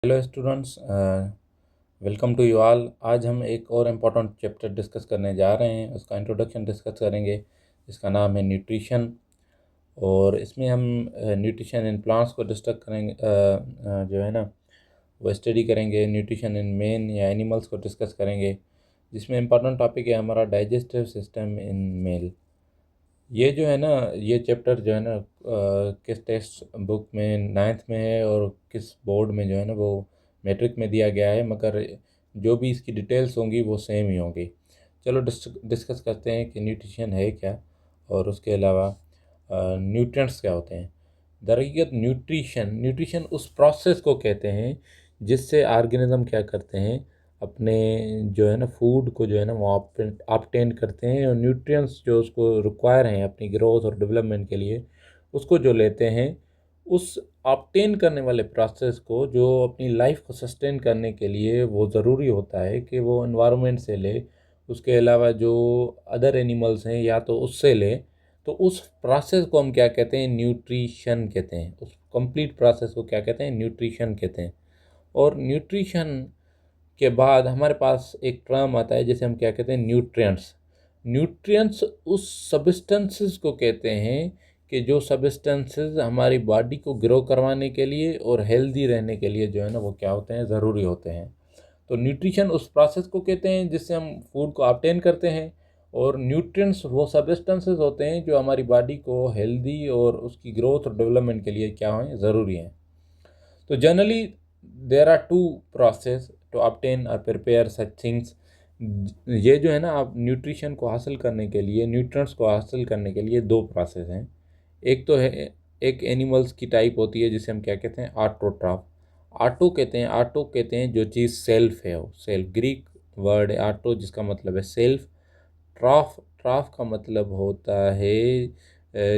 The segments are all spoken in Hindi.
Hello students, welcome to you all. आज हम एक और इम्पोर्टेंट चैप्टर डिस्कस करने जा रहे हैं। उसका इंट्रोडक्शन डिस्कस करेंगे, जिसका नाम है न्यूट्रिशन। और इसमें हम न्यूट्रिशन इन प्लांट्स को डिस्कस करेंगे, जो है ना वो स्टडी करेंगे। न्यूट्रिशन इन मेन या एनिमल्स को डिस्कस करेंगे, जिसमें इम्पोर्टेंट टॉपिक है हमारा डाइजेस्टिव सिस्टम इन मेल। ये जो है ना, ये चैप्टर जो है ना किस टेक्स्ट बुक में नाइन्थ में है और किस बोर्ड में जो है ना वो मैट्रिक में दिया गया है, मगर जो भी इसकी डिटेल्स होंगी वो सेम ही होंगी। चलो डिस्कस करते हैं कि न्यूट्रिशन है क्या, और उसके अलावा न्यूट्रिएंट्स क्या होते हैं। दरअसल न्यूट्रिशन न्यूट्रिशन उस प्रोसेस को कहते हैं जिससे ऑर्गेनिज्म क्या करते हैं, अपने जो है ना फूड को जो है ना वो ऑब्टेन करते हैं, और न्यूट्रिएंट्स जो उसको रिक्वायर हैं अपनी ग्रोथ और डेवलपमेंट के लिए, उसको जो लेते हैं। उस ऑब्टेन करने वाले प्रोसेस को जो अपनी लाइफ को सस्टेन करने के लिए वो ज़रूरी होता है कि वो एनवायरनमेंट से ले, उसके अलावा जो अदर एनिमल्स हैं या तो उससे ले। तो उस प्रोसेस को हम क्या कहते हैं, न्यूट्रिशन कहते हैं। उस कंप्लीट प्रोसेस को क्या कहते हैं, न्यूट्रिशन कहते हैं। और न्यूट्रिशन के बाद हमारे पास एक टर्म आता है जिसे हम क्या कहते हैं, न्यूट्रिएंट्स। न्यूट्रिएंट्स उस सब्सटेंसेस को कहते हैं कि जो सब्सटेंसेस हमारी बॉडी को ग्रो करवाने के लिए और हेल्दी रहने के लिए जो है ना वो क्या होते हैं, ज़रूरी होते हैं। तो न्यूट्रिशन उस प्रोसेस को कहते हैं जिससे हम फूड को ऑब्टेन करते हैं, और न्यूट्रिएंट्स वो सब्सटेंसेस होते हैं जो हमारी बॉडी को हेल्दी और उसकी ग्रोथ और डेवलपमेंट के लिए क्या हैं, ज़रूरी हैं। तो generally there are two process to obtain और प्रिपेयर सच थिंग्स। ये जो है ना, आप न्यूट्रिशन को हासिल करने के लिए, न्यूट्रिएंट्स को हासिल करने के लिए दो प्रोसेस हैं। एक तो है, एक एनिमल्स की टाइप होती है जिसे हम क्या कहते हैं, ऑटोट्रॉफ। ऑटो कहते हैं जो चीज़ सेल्फ है, वो सेल्फ, ग्रीक वर्ड है ऑटो जिसका मतलब है सेल्फ। ट्रॉफ ट्रॉफ का मतलब होता है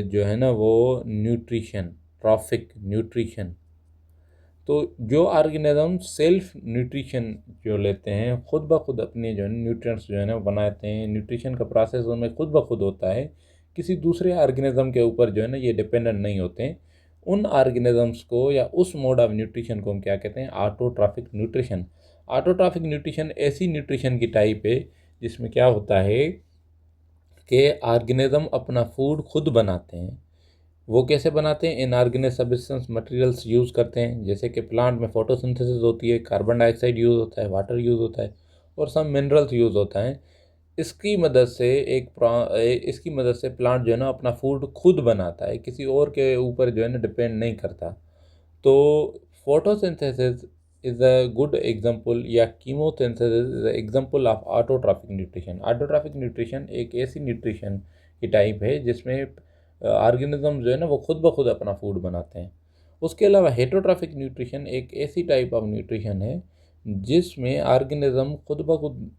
जो है ना वो न्यूट्रिशन, ट्रॉफिक न्यूट्रिशन। तो जो ऑर्गेनिज्म सेल्फ न्यूट्रिशन जो लेते हैं, खुद ब खुद अपने जो है न्यूट्रिएंट्स जो है ना वो बनाते हैं, न्यूट्रिशन का प्रोसेस उनमें खुद ब खुद होता है, किसी दूसरे ऑर्गेनिज्म के ऊपर जो है ना ये डिपेंडेंट नहीं होते हैं। उन ऑर्गेनिजम्स को या उस मोड ऑफ न्यूट्रिशन को हम क्या कहते हैं, ऑटोट्रॉफिक न्यूट्रिशन। ऑटोट्रॉफिक न्यूट्रिशन ऐसी न्यूट्रिशन की टाइप है जिसमें क्या होता है कि ऑर्गेनिज्म अपना फूड खुद बनाते हैं। वो कैसे बनाते हैं, इनऑर्गेनिक सब्सटेंस मटेरियल्स यूज़ करते हैं, जैसे कि प्लांट में फोटोसिंथेसिस होती है, कार्बन डाइऑक्साइड यूज़ होता है, वाटर यूज़ होता है, और सम मिनरल्स यूज़ होता है। इसकी मदद से इसकी मदद से प्लांट जो है ना अपना फूड खुद बनाता है, किसी और के ऊपर जो है ना डिपेंड नहीं करता। तो photosynthesis is a good example, या chemosynthesis is a example of autotrophic nutrition. Autotrophic nutrition एक ऐसी न्यूट्रिशन की टाइप है जिसमें ऑर्गेनिज्म जो है ना वो खुद ब खुद अपना फूड बनाते हैं। उसके अलावा हेटरोट्रॉफिक न्यूट्रिशन एक ऐसी टाइप ऑफ न्यूट्रिशन है जिसमें ऑर्गेनिज्म खुद ब खुद,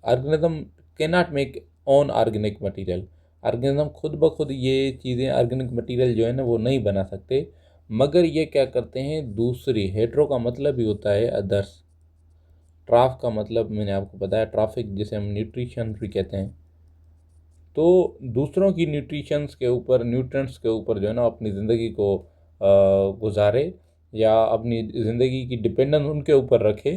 organism can not make own organic material. Organism खुद ब खुद ये चीज़ें, ऑर्गेनिक मटेरियल जो है ना वो नहीं बना सकते, मगर ये क्या करते हैं, दूसरी, हेट्रो का मतलब ही होता है अदर्स, ट्राफ का मतलब मैंने आपको बताया, ट्राफिक जिसे हम न्यूट्रिशन भी कहते हैं। तो दूसरों की न्यूट्रिशंस के ऊपर, न्यूट्रिएंट्स के ऊपर जो है ना अपनी ज़िंदगी को गुजारे, या अपनी ज़िंदगी की डिपेंडेंस उनके ऊपर रखे।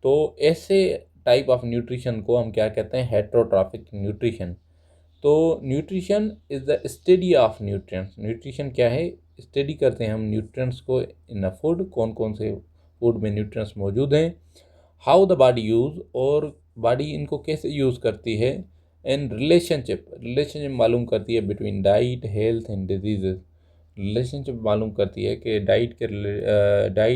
तो ऐसे टाइप ऑफ न्यूट्रिशन को हम क्या कहते हैं, हेट्रोट्रॉफिक न्यूट्रिशन। तो nutrition is the study of nutrients. Nutrition क्या है, स्टडी करते हैं हम न्यूट्रिएंट्स को इन अ फूड, कौन कौन से फूड में न्यूट्रिएंट्स मौजूद हैं, हाउ द बॉडी यूज़, और बॉडी इनको कैसे यूज़ करती है, एंड रिलेशनशिप मालूम करती है between diet, health and disease. Relationship मालूम करती है कि डाइट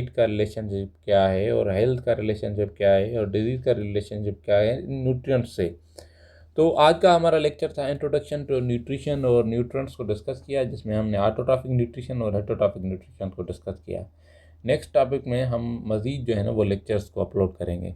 का रिलेशनशिप क्या है, और हेल्थ का रिलेशनशिप क्या है, और डिजीज़ का रिलेशनशिप क्या है न्यूट्रिएंट्स से। तो आज का हमारा लेक्चर था इंट्रोडक्शन टू न्यूट्रिशन और न्यूट्रिएंट्स को डिस्कस किया, जिसमें हमने ऑटोट्रॉफिक न्यूट्रिशन और हेटरोट्रॉफिक न्यूट्रिशन को डिस्कस किया। नेक्स्ट टॉपिक में हम मज़ीद जो है ना वो लेक्चर्स को अपलोड करेंगे।